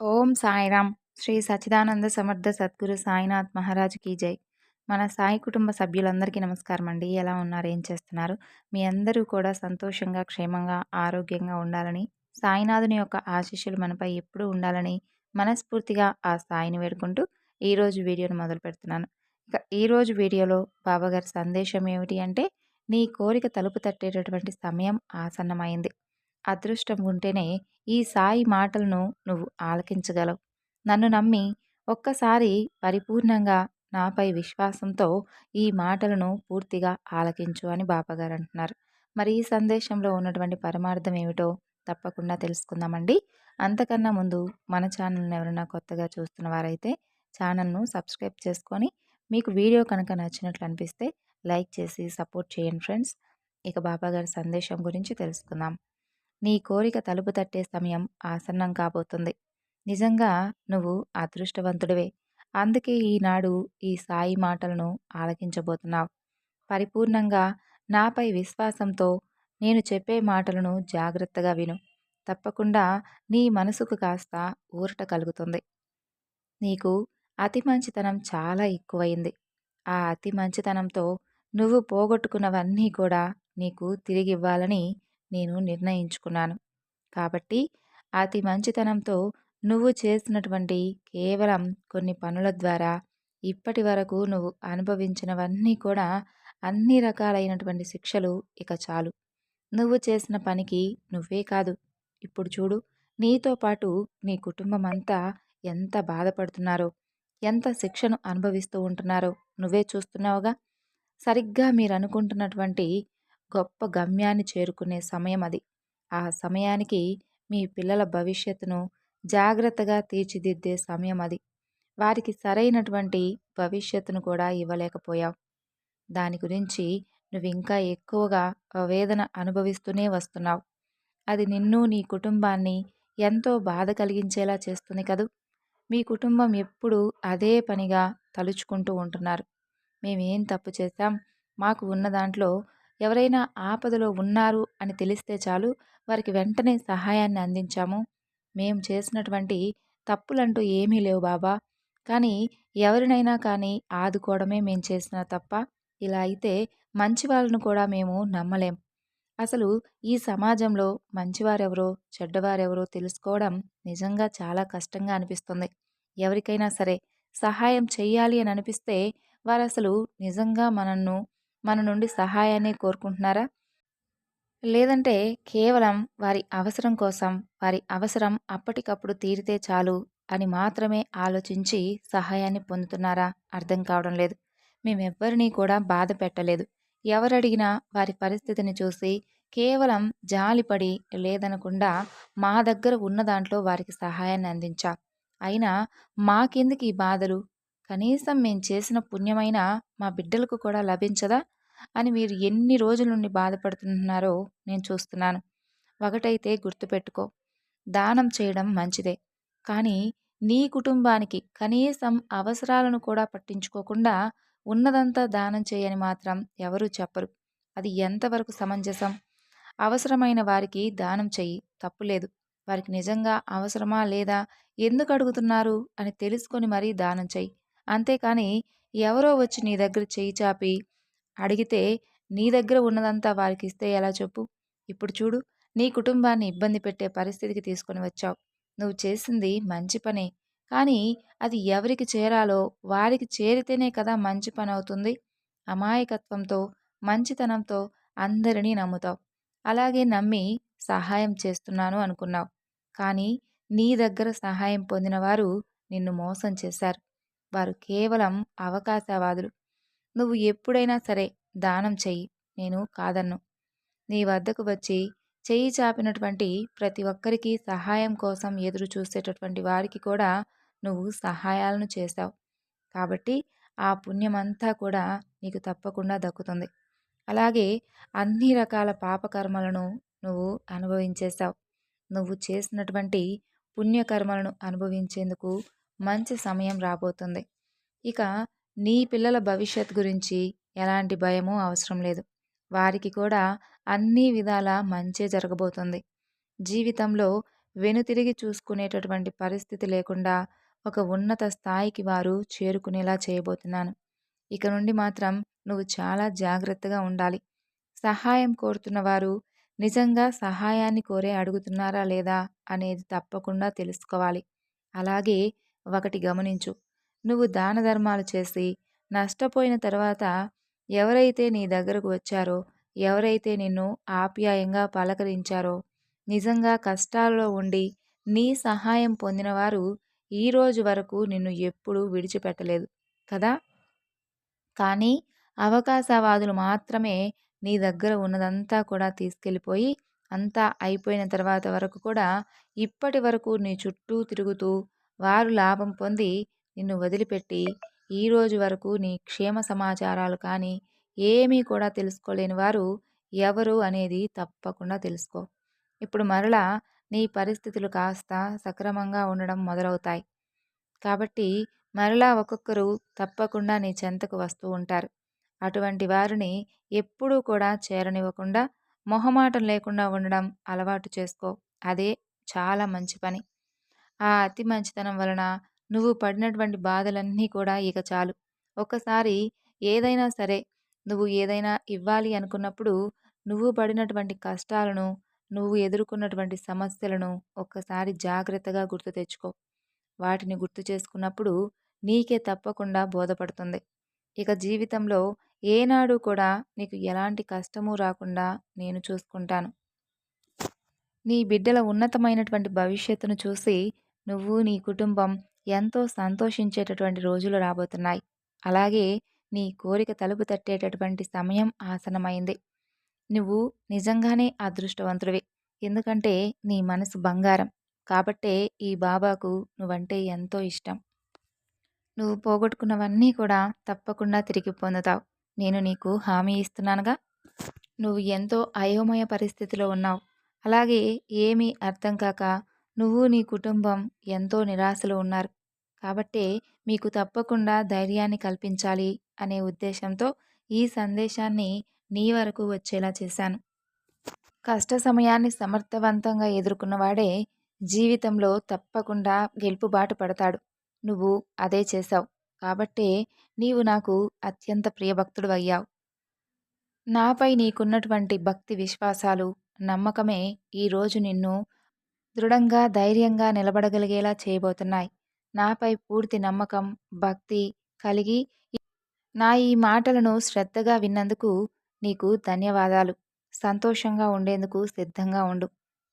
ఓం సాయిరామ్. శ్రీ సచ్చిదానంద సమర్థ సద్గురు సాయినాథ్ మహారాజ్ కీ జై. మన సాయి కుటుంబ సభ్యులందరికీ నమస్కారం అండి. ఎలా ఉన్నారు? ఏం చేస్తున్నారు? మీ అందరూ కూడా సంతోషంగా, క్షేమంగా, ఆరోగ్యంగా ఉండాలని, సాయినాథుని యొక్క ఆశీస్సులు మనపై ఎప్పుడూ ఉండాలని మనస్ఫూర్తిగా ఆ సాయిని వేడుకుంటూ ఈరోజు వీడియోని మొదలు పెడుతున్నాను. ఇక ఈరోజు వీడియోలో బాబాగారి సందేశం ఏమిటి అంటే, నీ కోరిక తలుపు తట్టేటటువంటి సమయం ఆసన్నమైంది. అదృష్టం ఉంటేనే ఈ సాయి మాటలను నువ్వు ఆలకించగలవు. నన్ను నమ్మి ఒక్కసారి పరిపూర్ణంగా నాపై విశ్వాసంతో ఈ మాటలను పూర్తిగా ఆలకించు అని బాబాగారు అంటున్నారు. మరి ఈ సందేశంలో ఉన్నటువంటి పరమార్థం ఏమిటో తప్పకుండా తెలుసుకుందామండి. అంతకన్నా ముందు మన ఛానల్ని ఎవరైనా కొత్తగా చూస్తున్న వారైతే ఛానల్ను సబ్స్క్రైబ్ చేసుకొని, మీకు వీడియో కనుక నచ్చినట్లు అనిపిస్తే లైక్ చేసి సపోర్ట్ చేయండి ఫ్రెండ్స్. ఇక బాబాగారి సందేశం గురించి తెలుసుకుందాం. నీ కోరిక తలుపు తట్టే సమయం ఆసన్నం కాబోతుంది. నిజంగా నువ్వు అదృష్టవంతుడివే. అందుకే ఈనాడు ఈ సాయి మాటలను ఆలకించబోతున్నావు. పరిపూర్ణంగా నాపై విశ్వాసంతో నేను చెప్పే మాటలను జాగ్రత్తగా విను. తప్పకుండా నీ మనసుకు కాస్త ఊరట కలుగుతుంది. నీకు అతి మంచితనం చాలా ఎక్కువయింది. ఆ అతి మంచితనంతో నువ్వు పోగొట్టుకున్నవన్నీ కూడా నీకు తిరిగివ్వాలని నేను నిర్ణయించుకున్నాను. కాబట్టి అతి మంచితనంతో నువ్వు చేసినటువంటి కేవలం కొన్ని పనుల ద్వారా ఇప్పటి వరకు నువ్వు అనుభవించినవన్నీ కూడా అన్ని రకాలైనటువంటి శిక్షలు ఇక చాలు. నువ్వు చేసిన పనికి నువ్వే కాదు, ఇప్పుడు చూడు, నీతో పాటు నీ కుటుంబం అంతా ఎంత బాధపడుతున్నారో, ఎంత శిక్షను అనుభవిస్తూ ఉంటున్నారో నువ్వే చూస్తున్నావుగా. సరిగ్గా మీరు అనుకుంటున్నటువంటి గొప్ప గమ్యాన్ని చేరుకునే సమయం అది. ఆ సమయానికి మీ పిల్లల భవిష్యత్తును జాగ్రత్తగా తీర్చిదిద్దే సమయం అది. వారికి సరైనటువంటి భవిష్యత్తును కూడా ఇవ్వలేకపోయావు. దాని గురించి నువ్వింకా ఎక్కువగా వేదన అనుభవిస్తూనే వస్తున్నావు. అది నిన్ను, నీ కుటుంబాన్ని ఎంతో బాధ కలిగించేలా చేస్తుంది కదూ. మీ కుటుంబం ఎప్పుడూ అదే పనిగా తలుచుకుంటూ ఉంటున్నారు. మేమేం తప్పు చేశాం? మాకు ఉన్న దాంట్లో ఎవరైనా ఆపదలో ఉన్నారు అని తెలిస్తే చాలు, వారికి వెంటనే సహాయాన్ని అందించాము. మేము చేసినటువంటి తప్పులంటూ ఏమీ లేవు బాబా. కానీ ఎవరినైనా కానీ ఆదుకోవడమే మేం చేసిన తప్ప, ఇలా అయితే మంచి వాళ్ళను కూడా మేము నమ్మలేం. అసలు ఈ సమాజంలో మంచివారెవరో, చెడ్డవారెవరో తెలుసుకోవడం నిజంగా చాలా కష్టంగా అనిపిస్తుంది. ఎవరికైనా సరే సహాయం చెయ్యాలి అని అనిపిస్తే వారసలు నిజంగా మన నుండి సహాయాన్నే కోరుకుంటున్నారా? లేదంటే కేవలం వారి అవసరం కోసం, వారి అవసరం అప్పటికప్పుడు తీరితే చాలు అని మాత్రమే ఆలోచించి సహాయాన్ని పొందుతున్నారా? అర్థం కావడం లేదు. మేమెవ్వరినీ కూడా బాధ పెట్టలేదు. ఎవరడిగినా వారి పరిస్థితిని చూసి కేవలం జాలిపడి లేదనకుండా మా దగ్గర ఉన్న దాంట్లో వారికి సహాయాన్ని అందించాం. అయినా మాకెందుకు ఈ బాధలు? కనీసం మేం చేసిన పుణ్యమైనా మా బిడ్డలకు కూడా లభించదా? అని మీరు ఎన్ని రోజుల నుండి బాధపడుతున్నారో నేను చూస్తున్నాను. ఒకటైతే గుర్తుపెట్టుకో, దానం చేయడం మంచిదే. కానీ నీ కుటుంబానికి కనీసం అవసరాలను కూడా పట్టించుకోకుండా ఉన్నదంతా దానం చేయని మాత్రం ఎవరూ చెప్పరు. అది ఎంతవరకు సమంజసం? అవసరమైన వారికి దానం చెయ్యి, తప్పులేదు. వారికి నిజంగా అవసరమా లేదా, ఎందుకు అడుగుతున్నారు అని తెలుసుకొని మరీ దానం చెయ్యి. అంతేకాని ఎవరో వచ్చి నీ దగ్గర చెయ్యి చాపి అడిగితే నీ దగ్గర ఉన్నదంతా వారికిస్తే ఎలా చెప్పు? ఇప్పుడు చూడు, నీ కుటుంబాన్ని ఇబ్బంది పెట్టే పరిస్థితికి తీసుకొని వచ్చావు. నువ్వు చేసింది మంచి పనే. కానీ అది ఎవరికి చేరాలో వారికి చేరితేనే కదా మంచి పనవుతుంది. అమాయకత్వంతో, మంచితనంతో అందరినీ నమ్ముతావు. అలాగే నమ్మి సహాయం చేస్తున్నాను అనుకున్నావు. కానీ నీ దగ్గర సహాయం పొందిన వారు నిన్ను మోసం చేశారు. వారు కేవలం అవకాశవాదులు. నువ్వు ఎప్పుడైనా సరే దానం చెయ్యి, నేను కాదన్ను. నీ వద్దకు వచ్చి చెయ్యి చాపినటువంటి ప్రతి ఒక్కరికి సహాయం కోసం ఎదురు చూసేటటువంటి వారికి కూడా నువ్వు సహాయాలను చేశావు. కాబట్టి ఆ పుణ్యమంతా కూడా నీకు తప్పకుండా దక్కుతుంది. అలాగే అన్ని రకాల పాపకర్మలను నువ్వు అనుభవించేశావు. నువ్వు చేసినటువంటి పుణ్యకర్మలను అనుభవించేందుకు మంచి సమయం రాబోతుంది. ఇక నీ పిల్లల భవిష్యత్ గురించి ఎలాంటి భయమూ అవసరం లేదు. వారికి కూడా అన్ని విధాలా మంచే జరగబోతుంది. జీవితంలో వెనుతిరిగి చూసుకునేటటువంటి పరిస్థితి లేకుండా ఒక ఉన్నత స్థాయికి వారు చేరుకునేలా చేయబోతున్నాను. ఇక నుండి మాత్రం నువ్వు చాలా జాగ్రత్తగా ఉండాలి. సహాయం కోరుతున్న వారు నిజంగా సహాయాన్ని కోరే అడుగుతున్నారా లేదా అనేది తప్పకుండా తెలుసుకోవాలి. అలాగే ఒకటి గమనించు. నువ్వు దాన ధర్మాలు చేసి నష్టపోయిన తర్వాత ఎవరైతే నీ దగ్గరకు వచ్చారో, ఎవరైతే నిన్ను ఆప్యాయంగా పలకరించారో, నిజంగా కష్టాల్లో ఉండి నీ సహాయం పొందినవారు ఈ రోజు వరకు నిన్ను ఎప్పుడూ విడిచిపెట్టలేదు కదా! కానీ అవకాశవాదులు మాత్రమే నీ దగ్గర ఉన్నదంతా కూడా తీసుకెళ్ళిపోయి, అంతా అయిపోయిన తర్వాత వరకు కూడా ఇప్పటి వరకు నీ చుట్టూ తిరుగుతూ వారు లాభం పొంది నిన్ను వదిలిపెట్టి, ఈరోజు వరకు నీ క్షేమ సమాచారాలు కానీ ఏమీ కూడా తెలుసుకోలేని వారు ఎవరు అనేది తప్పకుండా తెలుసుకో. ఇప్పుడు మరలా నీ పరిస్థితులు కాస్త సక్రమంగా ఉండడం మొదలవుతాయి. కాబట్టి మరలా ఒక్కొక్కరు తప్పకుండా నీ చెంతకు వస్తూ ఉంటారు. అటువంటి వారిని ఎప్పుడూ కూడా చేరనివ్వకుండా మొహమాటం లేకుండా ఉండడం అలవాటు చేసుకో. అదే చాలా మంచి పని. ఆ అతి మంచితనం వలన నువ్వు పడినటువంటి బాధలన్నీ కూడా ఇక చాలు. ఒక్కసారి ఏదైనా సరే నువ్వు ఏదైనా ఇవ్వాలి అనుకున్నప్పుడు నువ్వు పడినటువంటి కష్టాలను, నువ్వు ఎదుర్కొన్నటువంటి సమస్యలను ఒక్కసారి జాగ్రత్తగా గుర్తు తెచ్చుకో. వాటిని గుర్తు చేసుకున్నప్పుడు నీకే తప్పకుండా బోధపడుతుంది. ఇక జీవితంలో ఏనాడు కూడా నీకు ఎలాంటి కష్టము రాకుండా నేను చూసుకుంటాను. నీ బిడ్డల ఉన్నతమైనటువంటి భవిష్యత్తును చూసి నువ్వు, నీ కుటుంబం ఎంతో సంతోషించేటటువంటి రోజులు రాబోతున్నాయి. అలాగే నీ కోరిక తలుపు తట్టేటటువంటి సమయం ఆసన్నమైంది. నువ్వు నిజంగానే అదృష్టవంతుడివి. ఎందుకంటే నీ మనసు బంగారం. కాబట్టే ఈ బాబాకు నువ్వంటే ఎంతో ఇష్టం. నువ్వు పోగొట్టుకున్నవన్నీ కూడా తప్పకుండా తిరిగి పొందుతావు. నేను నీకు హామీ ఇస్తున్నానుగా. నువ్వు ఎంతో అయోమయ పరిస్థితిలో ఉన్నావు. అలాగే ఏమీ అర్థం కాక నువ్వు, నీ కుటుంబం ఎంతో నిరాశలో ఉన్నారు. కాబట్టే మీకు తప్పకుండా ధైర్యాన్ని కల్పించాలి అనే ఉద్దేశంతో ఈ సందేశాన్ని నీ వరకు వచ్చేలా చేశాను. కష్ట సమయాన్ని సమర్థవంతంగా ఎదుర్కొన్నవాడే జీవితంలో తప్పకుండా గెలుపుబాట పడతాడు. నువ్వు అదే చేశావు. కాబట్టే నీవు నాకు అత్యంత ప్రియభక్తుడివయ్యావు. నాపై నీకున్నటువంటి భక్తి విశ్వాసాలు, నమ్మకమే ఈరోజు నిన్ను దృఢంగా, ధైర్యంగా నిలబడగలిగేలా చేయబోతున్నాయి. నాపై పూర్తి నమ్మకం, భక్తి కలిగి నా ఈ మాటలను శ్రద్ధగా విన్నందుకు నీకు ధన్యవాదాలు. సంతోషంగా ఉండేందుకు సిద్ధంగా ఉండు.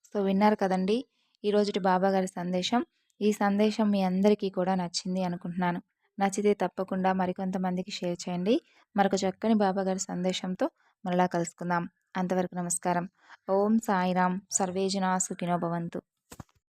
సో విన్నారు కదండి ఈరోజుటి బాబాగారి సందేశం. ఈ సందేశం మీ అందరికీ కూడా నచ్చింది అనుకుంటున్నాను. నచ్చితే తప్పకుండా మరికొంతమందికి షేర్ చేయండి. మరొక చక్కని బాబాగారి సందేశంతో మరలా కలుసుకుందాం. అంతవరకు నమస్కారం. ఓం సాయిరాం. సర్వే జనా సుఖినో భవంతు.